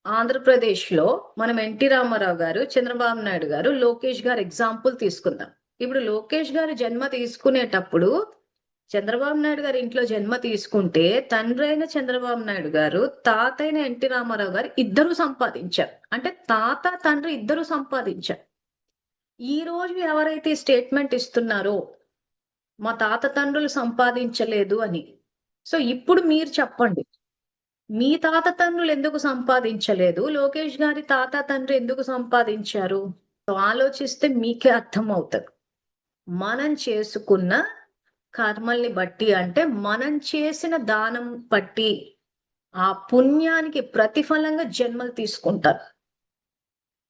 ఆంధ్రప్రదేశ్‌లో మనం ఎన్టీ రామారావు గారు, చంద్రబాబు నాయుడు గారు, లోకేష్ గారు ఎగ్జాంపుల్ తీసుకుందాం. ఇప్పుడు లోకేష్ గారు జన్మ తీసుకునేటప్పుడు చంద్రబాబు నాయుడు గారి ఇంట్లో జన్మ తీసుకుంటే తండ్రైన చంద్రబాబు నాయుడు గారు, తాతైన ఎన్టీ రామారావు గారు ఇద్దరు సంపాదించారు. అంటే తాత, తండ్రి ఇద్దరు సంపాదించారు. ఈ రోజు ఎవరైతే స్టేట్మెంట్ ఇస్తున్నారో మా తాత తండ్రులు సంపాదించలేదు అని. సో ఇప్పుడు మీరు చెప్పండి. మీ తాత తండ్రులు ఎందుకు సంపాదించలేదు? లోకేష్ గారి తాత తండ్రి ఎందుకు సంపాదించారు? సో ఆలోచిస్తే మీకే అర్థమవుతది. మనం చేసుకున్న కర్మల్ని బట్టి అంటే మనం చేసిన దానం బట్టి ఆ పుణ్యానికి ప్రతిఫలంగా జన్మలు తీసుకుంటారు.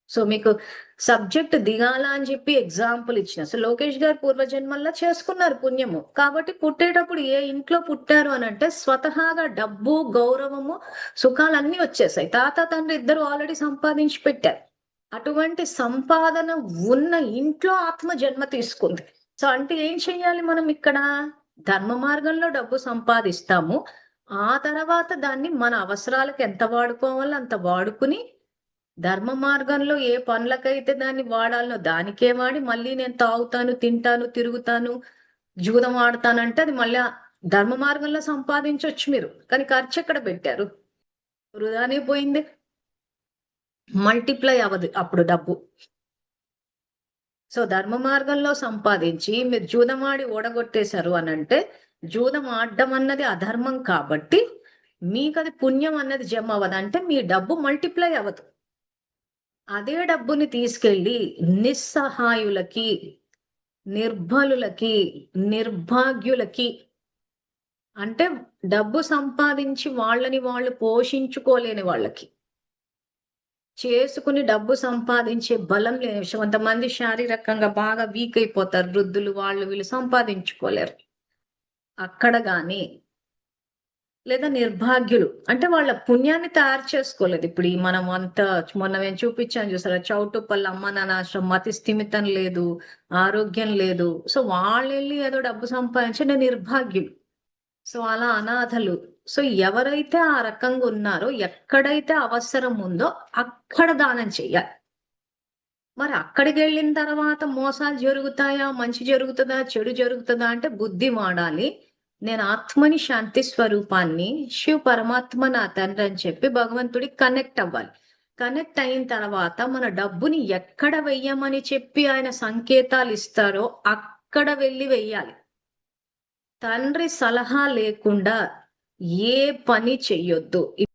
సో మీకు సబ్జెక్ట్ దిగాల అని చెప్పి ఎగ్జాంపుల్ ఇచ్చిన. సో లోకేష్ గారు పూర్వజన్మల్లో చేసుకున్నారు పుణ్యము. కాబట్టి పుట్టేటప్పుడు ఏ ఇంట్లో పుట్టారు అని అంటే స్వతహాగా డబ్బు, గౌరవము, సుఖాలన్నీ వచ్చేసాయి. తాత తండ్రి ఇద్దరు ఆల్రెడీ సంపాదించి పెట్టారు. అటువంటి సంపాదన ఉన్న ఇంట్లో ఆత్మ జన్మ తీసుకుంది. సో అంటే ఏం చెయ్యాలి మనం ఇక్కడ? ధర్మ మార్గంలో డబ్బు సంపాదిస్తాము. ఆ తర్వాత దాన్ని మన అవసరాలకు ఎంత వాడుకోవాలో అంత వాడుకుని ధర్మ మార్గంలో ఏ పనులకైతే దాన్ని వాడాలనో దానికే వాడి మళ్ళీ నేను తాగుతాను, తింటాను, తిరుగుతాను, జూదం ఆడతానంటే అది మళ్ళీ ధర్మ మార్గంలో సంపాదించవచ్చు మీరు. కానీ ఖర్చు ఎక్కడ పెట్టారు? వృధానే పోయింది. మల్టిప్లై అవ్వదు అప్పుడు డబ్బు. సో ధర్మ మార్గంలో సంపాదించి మీరు జూదం ఆడి ఓడగొట్టేశారు అని అంటే జూదం ఆడడం అన్నది అధర్మం కాబట్టి మీకు అది పుణ్యం అన్నది జమ అవ్వదు. అంటే మీ డబ్బు మల్టిప్లై అవ్వదు. అదే డబ్బుని తీసుకెళ్లి నిస్సహాయులకి, నిర్బలులకి, నిర్భాగ్యులకి అంటే డబ్బు సంపాదించి వాళ్ళని వాళ్ళు పోషించుకోలేని వాళ్ళకి, చేసుకుని డబ్బు సంపాదించే బలం లేని కొంతమంది శారీరకంగా బాగా వీక్ అయిపోతారు. వృద్ధులు వాళ్ళు వీళ్ళు సంపాదించుకోలేరు. అక్కడ గాని లేదా నిర్భాగ్యులు అంటే వాళ్ళ పుణ్యాన్ని తయారు చేసుకోలేదు. ఇప్పుడు ఈ మనం అంతా మొన్న మేము చూపించాను చూసారా, చౌటుప్పల్ అమ్మ నాన్న ఆశ్రమం, మతి స్థిమితం లేదు, ఆరోగ్యం లేదు. సో వాళ్ళు వెళ్ళి ఏదో డబ్బు సంపాదించిన నిర్భాగ్యులు. సో అలా అనాథలు. సో ఎవరైతే ఆ రకంగా ఉన్నారో ఎక్కడైతే అవసరం ఉందో అక్కడ దానం చెయ్యాలి. మరి అక్కడికి వెళ్ళిన తర్వాత మోసాలు జరుగుతాయా, మంచి జరుగుతుందా, చెడు జరుగుతుందా అంటే బుద్ధి వాడాలి. నేను ఆత్మని, శాంతి స్వరూపాన్ని, శివ పరమాత్మ నా తండ్రి అని చెప్పి భగవంతుడికి కనెక్ట్ అవ్వాలి. కనెక్ట్ అయిన తర్వాత మన డబ్బుని ఎక్కడ వెయ్యమని చెప్పి ఆయన సంకేతాలు ఇస్తారో అక్కడ వెళ్ళి వెయ్యాలి. తండ్రి సలహా లేకుండా ఏ పని చెయ్యొద్దు.